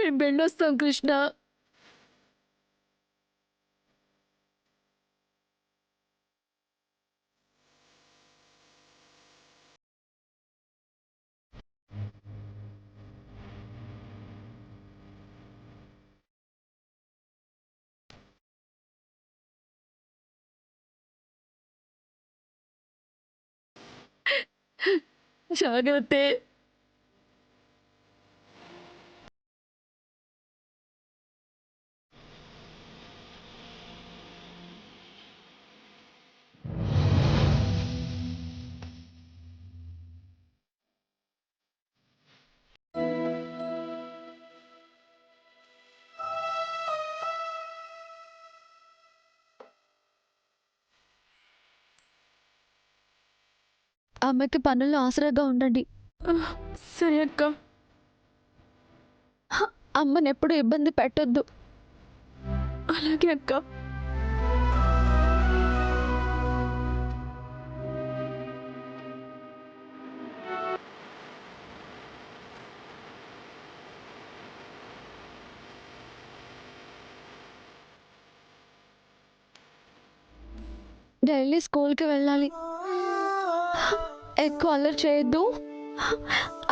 మేము వెళ్ళొస్తాం కృష్ణ. జాగ్రత్తే. అమ్మకి పనుల్లో ఆసరాగా ఉండండి. సరే అక్క. అమ్మని ఎప్పుడు ఇబ్బంది పెట్టొద్దు. అలాగే అక్క. డైలీ స్కూల్కి వెళ్ళాలి. ఎక్కువ అల్లరి చేయొద్దు.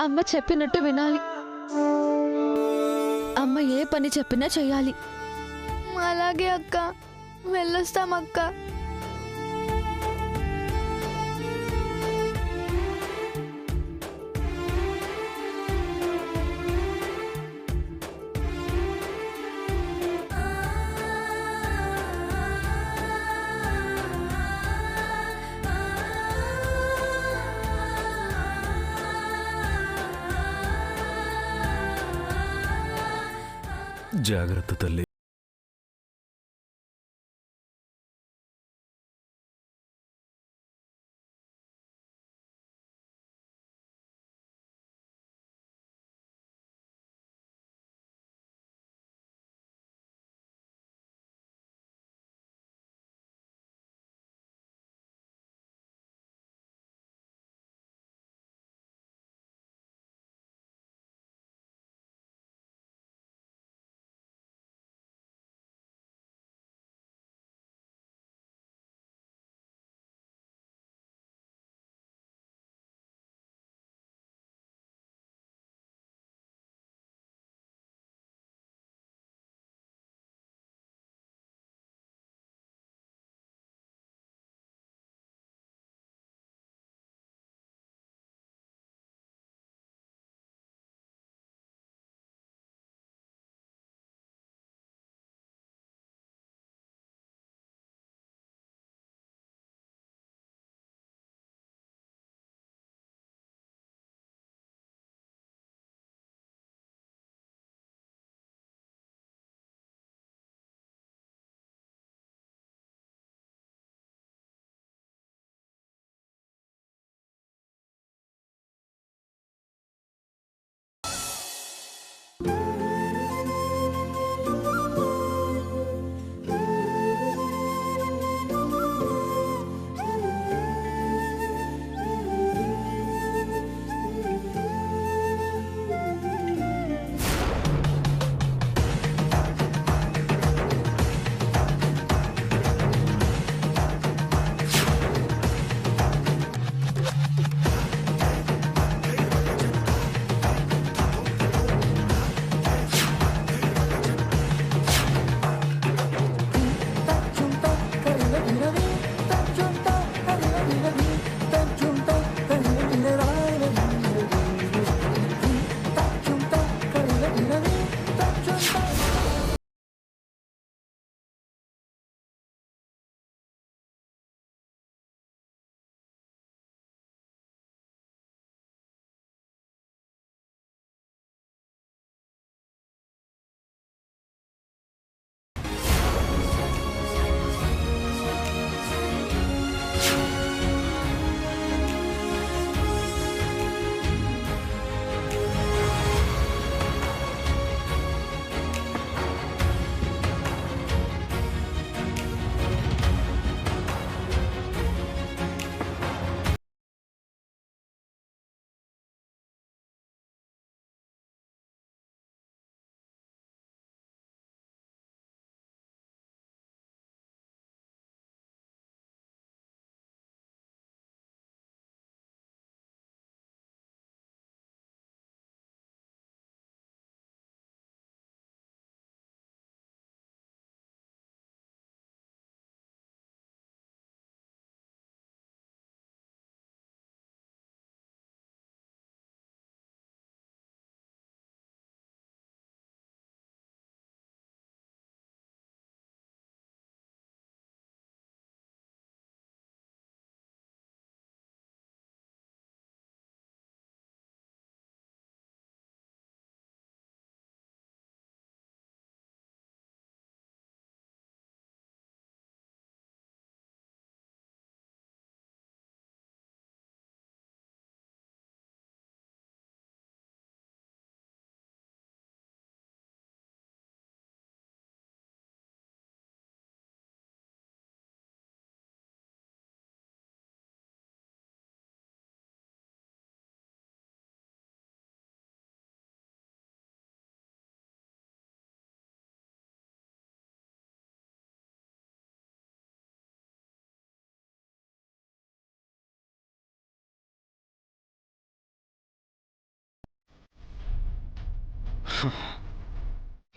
అమ్మ చెప్పినట్టు వినాలి. అమ్మ ఏ పని చెప్పినా చెయ్యాలి. అలాగే అక్క, వెళ్ళొస్తాం అక్క. జాగ్రత్త తల్లి.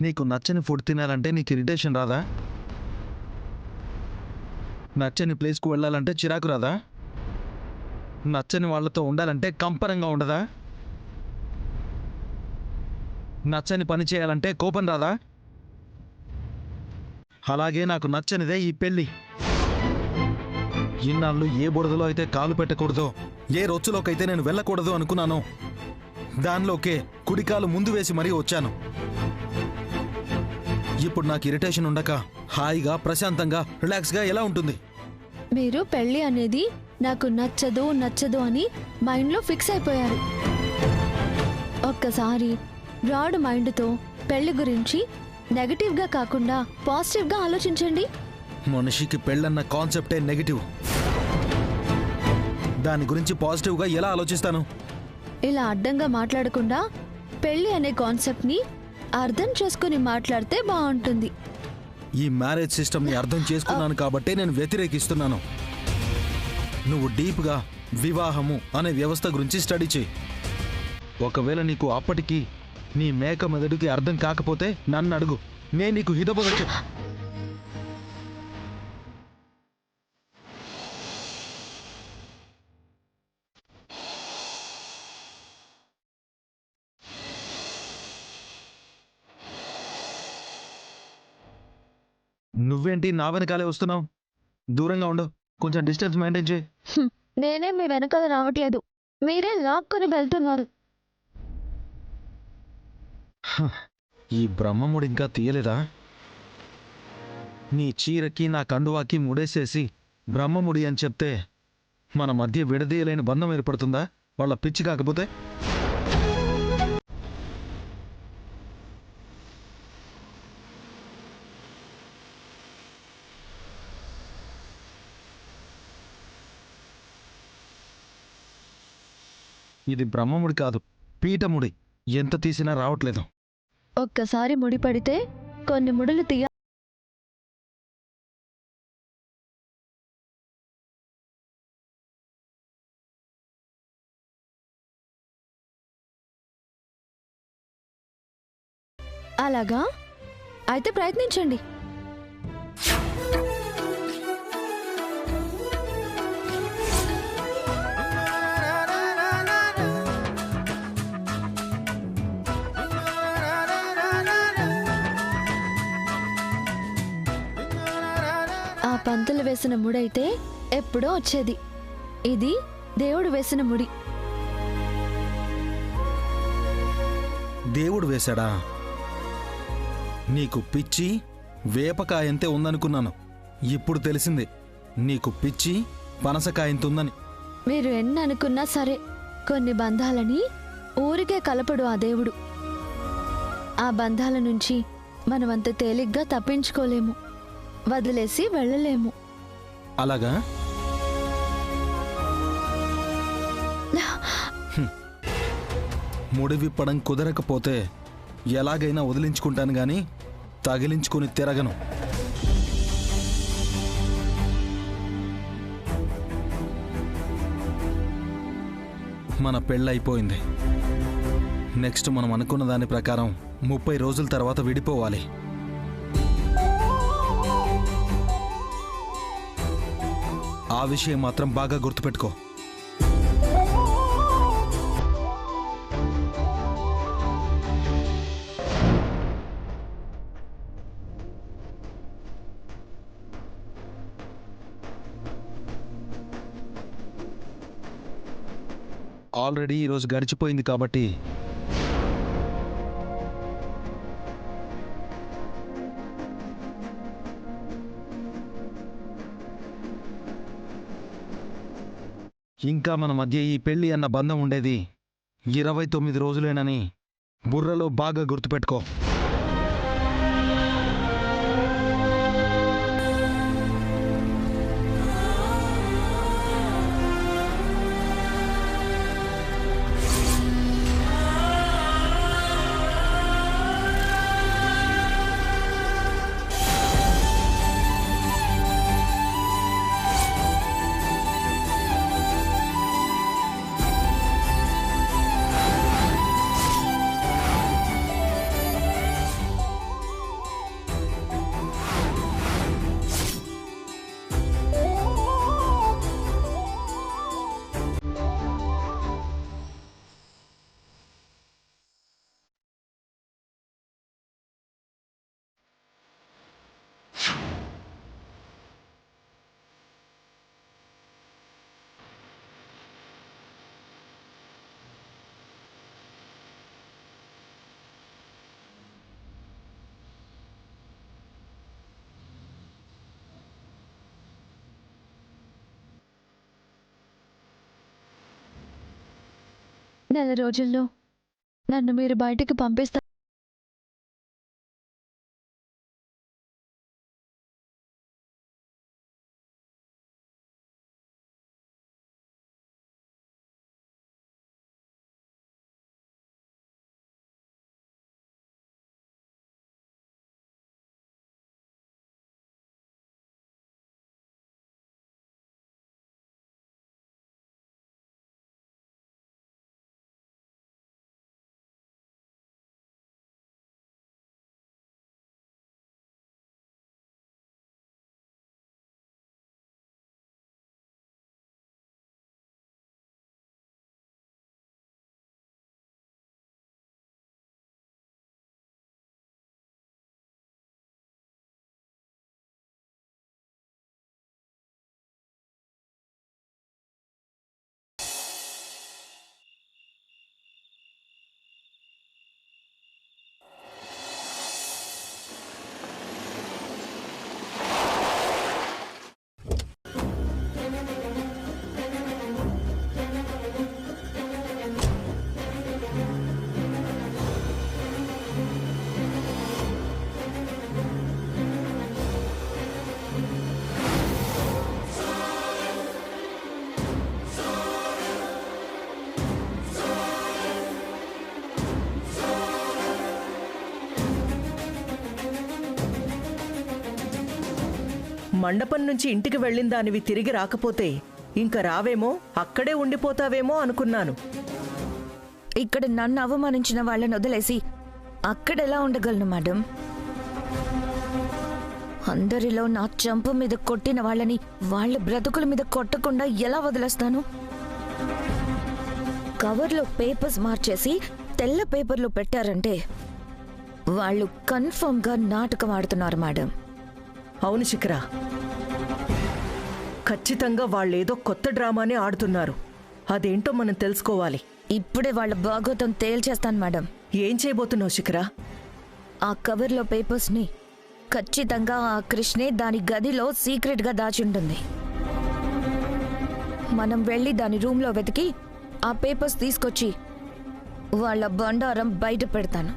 నీకు నచ్చని ఫుడ్ తినాలంటే నీకు ఇరిటేషన్ రాదా? నచ్చని ప్లేస్కు వెళ్ళాలంటే చిరాకు రాదా? నచ్చని వాళ్ళతో ఉండాలంటే కంపరంగా ఉండదా? నచ్చని పని చేయాలంటే కోపం రాదా? అలాగే నాకు నచ్చనిదే ఈ పెళ్ళి. ఇన్నాళ్ళు ఏ బురదలో అయితే కాలు పెట్టకూడదో, ఏ రొచ్చులోకైతే నేను వెళ్ళకూడదు అనుకున్నానో దానిలోకే కుడికాలు ముందు వేసి మరీ వచ్చాను. ఇప్పుడు నాకు ఇరిటేషన్ ఉండక హాయిగా ప్రశాంతంగా రిలాక్స్గా ఎలా ఉంటుంది? మీరు పెళ్లి అనేది నాకు నచ్చదు నచ్చదు అని మైండ్లో ఫిక్స్ అయిపోయారు. ఒక్కసారి బ్రాడ్ మైండ్తో పెళ్లి గురించి నెగటివ్గా కాకుండా పాజిటివ్గా ఆలోచించండి. మనిషికి పెళ్ళన్న కాన్సెప్టే నెగటివ్. దాని గురించి పాజిటివ్గా ఎలా ఆలోచిస్తాను? ఇలా అడ్డంగా మాట్లాడకుండా పెళ్లి అనే కాన్సెప్ట్ని అర్థం చేసుకుని మాట్లాడితే బాగుంటుంది. ఈ మ్యారేజ్ సిస్టమ్ని అర్థం చేసుకున్నాను కాబట్టే నేను వ్యతిరేకిస్తున్నాను. నువ్వు డీప్గా వివాహము అనే వ్యవస్థ గురించి స్టడీ చేయి. ఒకవేళ నీకు అప్పటికి నీ మేక మెదడుకి అర్థం కాకపోతే నన్ను అడుగు, నేను నీకు హితబోధ నువ్వేంటి నా వెనకాలే వస్తున్నావు? దూరంగా ఉండు, కొంచెం డిస్టెన్స్ మెయింటైన్ చేయి. నేనే మీ వెనకాల రావట్లేదు, మీరే లాక్కొని వెళ్తున్నారు. ఈ బ్రహ్మముడు ఇంకా తీయలేదా? నీ చీరకి నా కండువాకి ముడేసేసి బ్రహ్మముడి అని చెప్తే మన మధ్య విడదీయలేని బంధం ఏర్పడుతుందా? వాళ్ళ పిచ్చి కాకపోతే? ఇది బ్రహ్మముడి కాదు, పీఠముడి. ఎంత తీసినా రావట్లేదు. ఒక్కసారి ముడి పడితే కొన్ని ముడులు తీయ. అలాగా? అయితే ప్రయత్నించండి. ఆ పంతులు వేసిన ముడైతే ఎప్పుడో వచ్చేది. ఇది దేవుడు వేసిన ముడి. దేవుడు వేశాడా? నీకు పిచ్చి వేపకాయంతే ఉందనుకున్నాను. ఇప్పుడు తెలిసింది నీకు పిచ్చి పనసకాయంత ఉందని. మీరు ఎన్ని అనుకున్నా సరే, కొన్ని బంధాలని ఊరికే కలపడు ఆ దేవుడు. ఆ బంధాల నుంచి మనమంత తేలిగ్గా తప్పించుకోలేము, వదిలేసి వెళ్ళలేము. అలాగా? ముడి విప్పడం కుదరకపోతే ఎలాగైనా వదిలించుకుంటాను గాని తగిలించుకుని తిరగను. మన పెళ్ళైపోయింది. నెక్స్ట్ మనం అనుకున్న దాని ప్రకారం 30 రోజుల తర్వాత విడిపోవాలి. ఆ విషయం మాత్రం బాగా గుర్తుపెట్టుకో. ఆల్రెడీ ఈరోజు గడిచిపోయింది కాబట్టి ఇంకా మన మధ్య ఈ పెళ్లి అన్న బంధం ఉండేది 29 రోజులేనని బుర్రలో బాగా గుర్తుపెట్టుకో. నెల రోజుల్లో నన్ను మీరు బయటికి పంపిస్తారు. మండపం నుంచి ఇంటికి వెళ్ళిన దానివి తిరిగి రాకపోతే ఇంక రావేమో, అక్కడే ఉండిపోతావేమో అనుకున్నాను. ఇక్కడ నన్ను అవమానించిన వాళ్ళని వదిలేసి అక్కడెలా ఉండగలను మేడం? అందరిలో నా చంప మీద కొట్టిన వాళ్ళని వాళ్ళ బ్రతుకుల మీద కొట్టకుండా ఎలా వదిలేస్తాను? కవర్లో పేపర్స్ మార్చేసి తెల్ల పేపర్లు పెట్టారంటే వాళ్ళు కన్ఫర్మ్గా నాటకం ఆడుతున్నారు మేడం. అవును శిఖర, ఖచ్చితంగా వాళ్ళేదో కొత్త డ్రామానే ఆడుతున్నారు. అదేంటో మనం తెలుసుకోవాలి. ఇప్పుడే వాళ్ళ భాగోతం తేల్చేస్తాను మేడం. ఏం చేయబోతున్నావు శిఖర? ఆ కవర్లో పేపర్స్ని ఖచ్చితంగా ఆ కృష్ణే దాని గదిలో సీక్రెట్గా దాచుంటుంది. మనం వెళ్ళి దాని రూమ్లో వెతికి ఆ పేపర్స్ తీసుకొచ్చి వాళ్ళ బండారం బయట పెడతాను.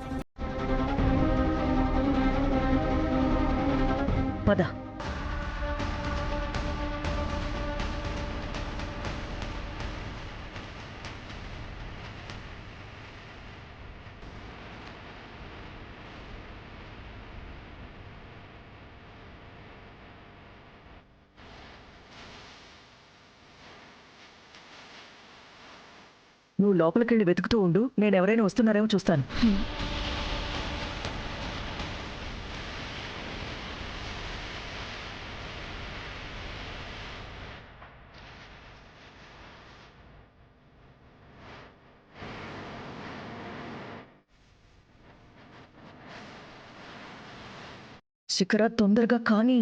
పద. నువ్వు లోపలికెళ్ళి వెతుకుతూ ఉండు, నేను ఎవరైనా వస్తున్నారేమో చూస్తాను. శిఖర, తొందరగా కానీ.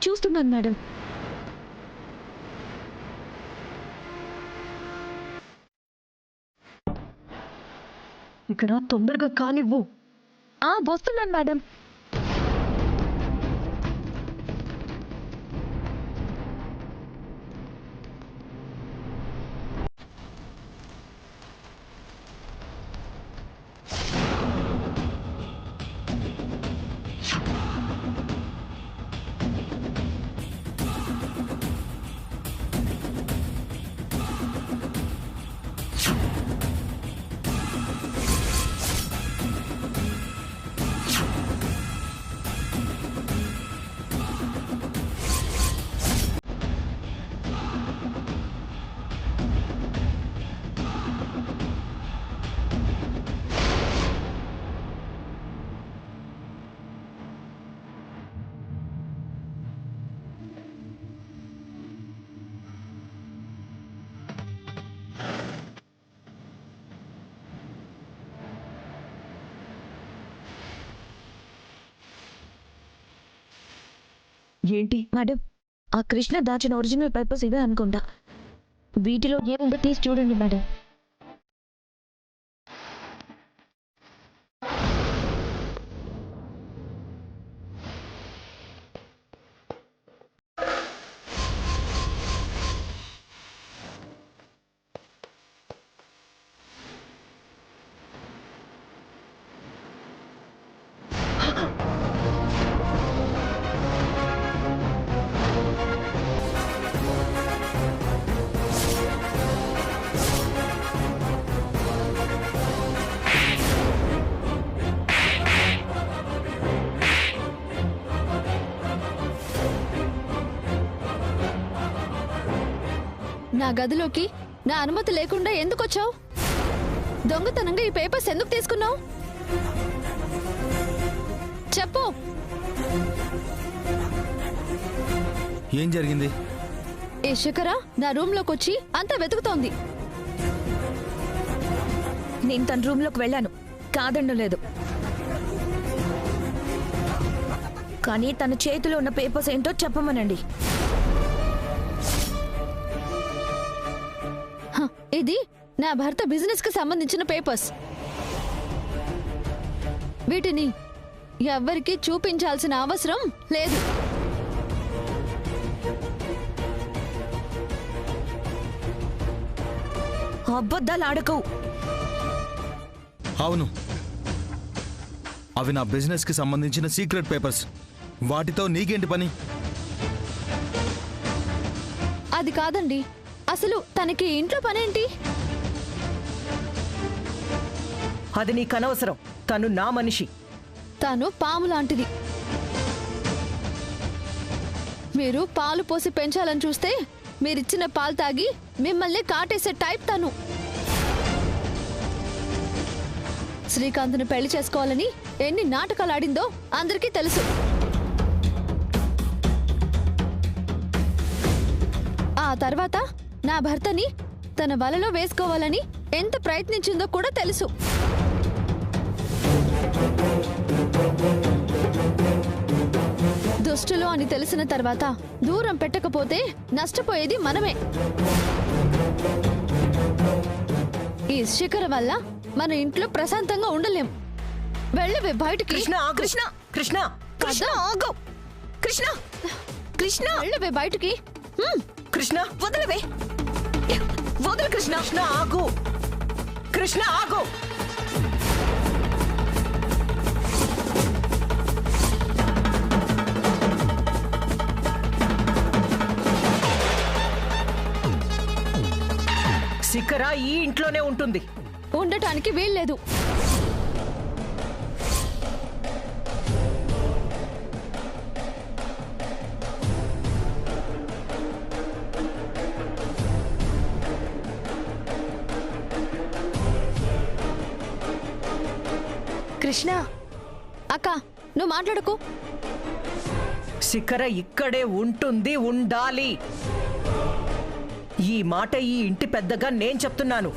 చూస్తున్నాను మేడం. శిఖర, తొందరగా కానివ్వు. వస్తున్నాను మేడం. ఏంటి? మేడం, ఆ కృష్ణ దాచిన ఒరిజినల్ పేపర్స్ ఇవే అనుకుంటా. వీటిలో ఏముందో తీసి చూడండి మేడం. నా గదిలోకి నా అనుమతి లేకుండా ఎందుకు వచ్చావు? దొంగతనంగా ఈ పేపర్స్ ఎందుకు తీసుకున్నావు? చెప్పు. ఏం జరిగింది? ఈ శిఖర నా రూమ్ లోకి వచ్చి అంతా వెతుకుతోంది. నేను తన రూమ్లోకి వెళ్ళాను, కాదండలేదు. కానీ తన చేతిలో ఉన్న పేపర్స్ ఏంటో చెప్పమనండి. ఇది నా భర్త బిజినెస్ కి సంబంధించిన పేపర్స్. వీటిని ఎవ్వరికీ చూపించాల్సిన అవసరం లేదు. అబద్ధాలు ఆడకు. అవును, అవి నా బిజినెస్ కి సంబంధించిన సీక్రెట్ పేపర్స్. వాటితో నీకేంటి పని? అది కాదండి, అసలు తనకి ఇంట్లో పనేంటి? అది నీకనవసరం. తను నా మనిషి. తాను పాము లాంటిది. మీరు పాలు పోసి పెంచాలని చూస్తే మీరిచ్చిన పాలు తాగి మిమ్మల్ని కాటేసే టైప్ తను. శ్రీకాంత్ని పెళ్లి చేసుకోవాలని ఎన్ని నాటకాలు ఆడిందో అందరికీ తెలుసు. ఆ తర్వాత నా భర్తని తన వలలో వేసుకోవాలని ఎంత ప్రయత్నించిందో కూడా తెలుసు. దుష్టులు అని తెలిసిన తర్వాత దూరం పెట్టకపోతే నష్టపోయేది మనమే. ఈ శిఖర వల్ల మన ఇంట్లో ప్రశాంతంగా ఉండలేం. వెళ్ళవే బయటికి. కృష్ణ ఆగు. కృష్ణ కృష్ణ కృష్ణ ఆగు. కృష్ణ కృష్ణ వెళ్ళవే బయటికి. కృష్ణ వదలవే. వదలు కృష్ణ. కృష్ణ ఆగు. కృష్ణ ఆగు. శిఖర ఈ ఇంట్లోనే ఉంటుంది. ఉండటానికి వీల్లేదు. కృష్ణ, అక్క, నువ్వు మాట్లాడకు. శిఖర ఇక్కడే ఉంటుంది, ఉండాలి. ఈ మాట ఈ ఇంటి పెద్దగా నేను చెప్తున్నాను.